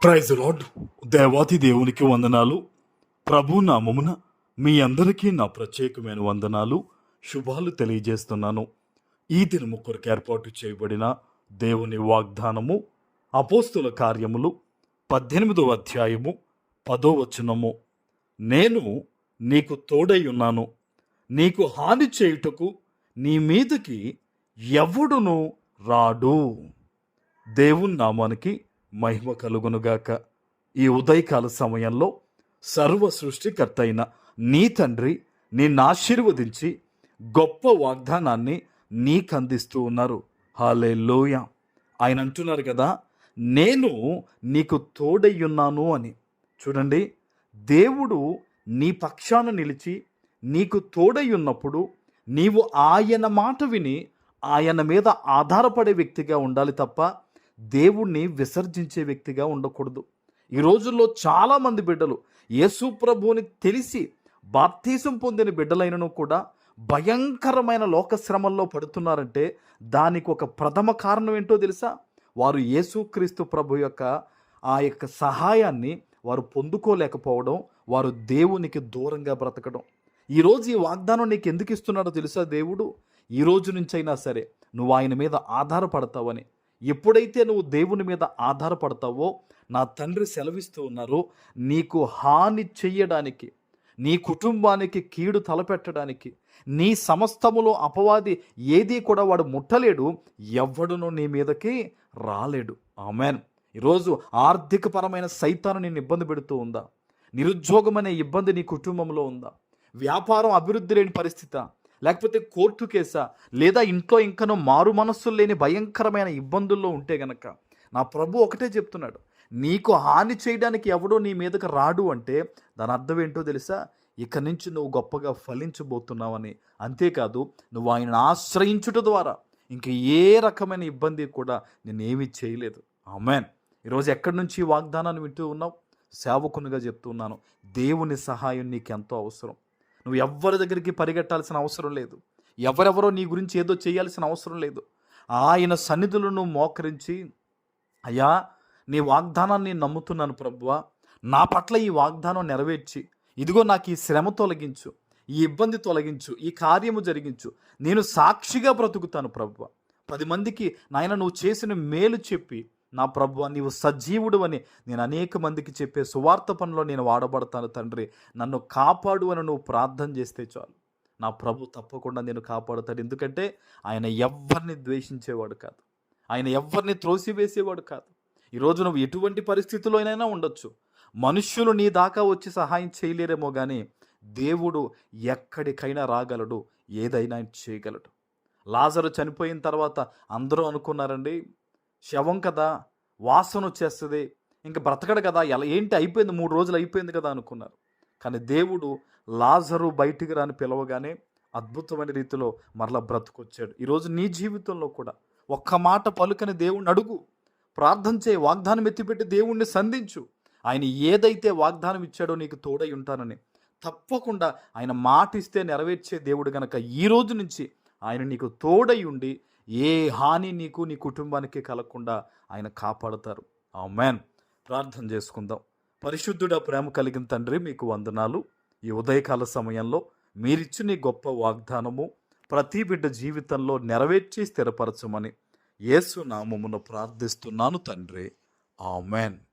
Praise lord. దేవాతి దేవునికి వందనాలు. ప్రభు నామమున మీ అందరికీ నా ప్రత్యేకమైన వందనాలు, శుభాలు తెలియజేస్తున్నాను. ఈ దినము కొరకు ఏర్పాటు చేయబడిన దేవుని వాగ్దానము అపోస్తుల కార్యములు 18వ అధ్యాయము 10వ వచనము. నేను నీకు తోడై ఉన్నాను, నీకు హాని చేయుటకు నీ మీదకి ఎవడును రాడు. దేవుని నామానికి మహిమ కలుగునుగాక. ఈ ఉదయకాల సమయంలో సర్వ సృష్టికర్త అయిన నీ తండ్రి నిన్ను ఆశీర్వదించి గొప్ప వాగ్దానాన్ని నీకు అందిస్తూ ఉన్నారు. హల్లెలూయా. ఆయన అంటున్నారు కదా, నేను నీకు తోడయ్యున్నాను అని. చూడండి, దేవుడు నీ పక్షాన నిలిచి నీకు తోడై ఉన్నప్పుడు నీవు ఆయన మాట విని ఆయన మీద ఆధారపడే వ్యక్తిగా ఉండాలి తప్ప దేవుణ్ణి విసర్జించే వ్యక్తిగా ఉండకూడదు. ఈ రోజుల్లో చాలామంది బిడ్డలు యేసు ప్రభువుని తెలిసి బాప్తీసం పొందిన బిడ్డలైనను కూడా భయంకరమైన లోకశ్రమల్లో పడుతున్నారంటే దానికి ఒక ప్రథమ కారణం ఏంటో తెలుసా? వారు యేసుక్రీస్తు ప్రభు యొక్క ఆ యొక్క సహాయాన్ని వారు పొందుకోలేకపోవడం, వారు దేవునికి దూరంగా బ్రతకడం. ఈరోజు ఈ వాగ్దానం నీకు ఎందుకు ఇస్తున్నాడో తెలుసా? దేవుడు ఈ రోజు నుంచైనా సరే నువ్వు ఆయన మీద ఆధారపడతావని. ఎప్పుడైతే నువ్వు దేవుని మీద ఆధారపడతావో నా తండ్రి సెలవిస్తూ ఉన్నారు, నీకు హాని చెయ్యడానికి, నీ కుటుంబానికి కీడు తలపెట్టడానికి, నీ సమస్తములో అపవాది ఏదీ కూడా వాడు ముట్టలేడు, ఎవ్వడును నీ మీదకి రాలేడు. ఆమెన్. ఈరోజు ఆర్థికపరమైన సైతాను నేను ఇబ్బంది పెడుతూ ఉందా? నిరుద్యోగం అనే ఇబ్బంది నీ కుటుంబంలో ఉందా? వ్యాపారం అభివృద్ధి లేని పరిస్థితి, లేకపోతే కోర్టు కేసా, లేదా ఇంట్లో ఇంకనో మారు మనస్సులు లేని భయంకరమైన ఇబ్బందుల్లో ఉంటే గనక నా ప్రభు ఒకటే చెప్తున్నాడు, నీకు హాని చేయడానికి ఎవడో నీ మీదకి రాడు అంటే దాని అర్థం ఏంటో తెలుసా? ఇక నుంచి నువ్వు గొప్పగా ఫలించబోతున్నావని. అంతేకాదు, నువ్వు ఆయనను ఆశ్రయించుట ద్వారా ఇంక ఏ రకమైన ఇబ్బంది కూడా నేనేమీ చేయలేదు. ఆమెన్. ఈరోజు ఎక్కడి నుంచి ఈ వాగ్దానాన్ని వింటూ ఉన్నావు? సేవకునిగా చెప్తున్నాను, దేవుని సహాయం నీకు ఎంతో అవసరం. నువ్వు ఎవరి దగ్గరికి పరిగెట్టాల్సిన అవసరం లేదు. ఎవరెవరో నీ గురించి ఏదో చేయాల్సిన అవసరం లేదు. ఆయన సన్నిధులను మోకరించి, అయ్యా నీ వాగ్దానాన్ని నమ్ముతున్నాను ప్రభువా, నా పట్ల ఈ వాగ్దానం నెరవేర్చి, ఇదిగో నాకు ఈ శ్రమ తొలగించు, ఈ ఇబ్బంది తొలగించు, ఈ కార్యము జరిగించు, నేను సాక్షిగా బ్రతుకుతాను ప్రభువా. 10 మందికి నాయన నువ్వు చేసిన మేలు చెప్పి, నా ప్రభువా నీవు సజీవుడు అని నేను అనేక మందికి చెప్పే సువార్త పనిలో నేను వాడబడతాను తండ్రి, నన్ను కాపాడు అని నువ్వు ప్రార్థన చేస్తే చాలు, నా ప్రభు తప్పకుండా నేను కాపాడుతాడు. ఎందుకంటే ఆయన ఎవరిని ద్వేషించేవాడు కాదు, ఆయన ఎవరిని త్రోసివేసేవాడు కాదు. ఈరోజు నువ్వు ఎటువంటి పరిస్థితుల్లోనైనా ఉండొచ్చు, మనుష్యులు నీ దాకా వచ్చి సహాయం చేయలేరేమో కానీ దేవుడు ఎక్కడికైనా రాగలడు, ఏదైనా చేయగలడు. లాజరు చనిపోయిన తర్వాత అందరూ అనుకున్నారండి, శవం కదా, వాసన వచ్చేస్తుంది, ఇంకా బ్రతకడు కదా, ఎలా ఏంటి అయిపోయింది, 3 రోజులు అయిపోయింది కదా అనుకున్నారు. కానీ దేవుడు లాజరు బయటికి రాని పిలవగానే అద్భుతమైన రీతిలో మరలా బ్రతుకొచ్చాడు. ఈరోజు నీ జీవితంలో కూడా ఒక్క మాట పలుకని దేవుణ్ణి అడుగు, ప్రార్థన చేయి, వాగ్దానం ఎత్తిపెట్టి దేవుణ్ణి సంధించు. ఆయన ఏదైతే వాగ్దానం ఇచ్చాడో నీకు తోడై ఉంటానని, తప్పకుండా ఆయన మాట ఇస్తే నెరవేర్చే దేవుడు గనక ఈ రోజు నుంచి ఆయన నీకు తోడై ఉండి ఏ హాని నీకు నీ కుటుంబానికి కలగకుండా ఆయన కాపాడుతారు. ఆమేన్. ప్రార్థన చేసుకుందాం. పరిశుద్ధుడా, ప్రేమ కలిగిన తండ్రి, మీకు వందనాలు. ఈ ఉదయకాల సమయంలో మీరిచ్చిన నీ గొప్ప వాగ్దానము ప్రతి బిడ్డ జీవితంలో నెరవేర్చి స్థిరపరచమని యేసు నామమున ప్రార్థిస్తున్నాను తండ్రి. ఆమేన్.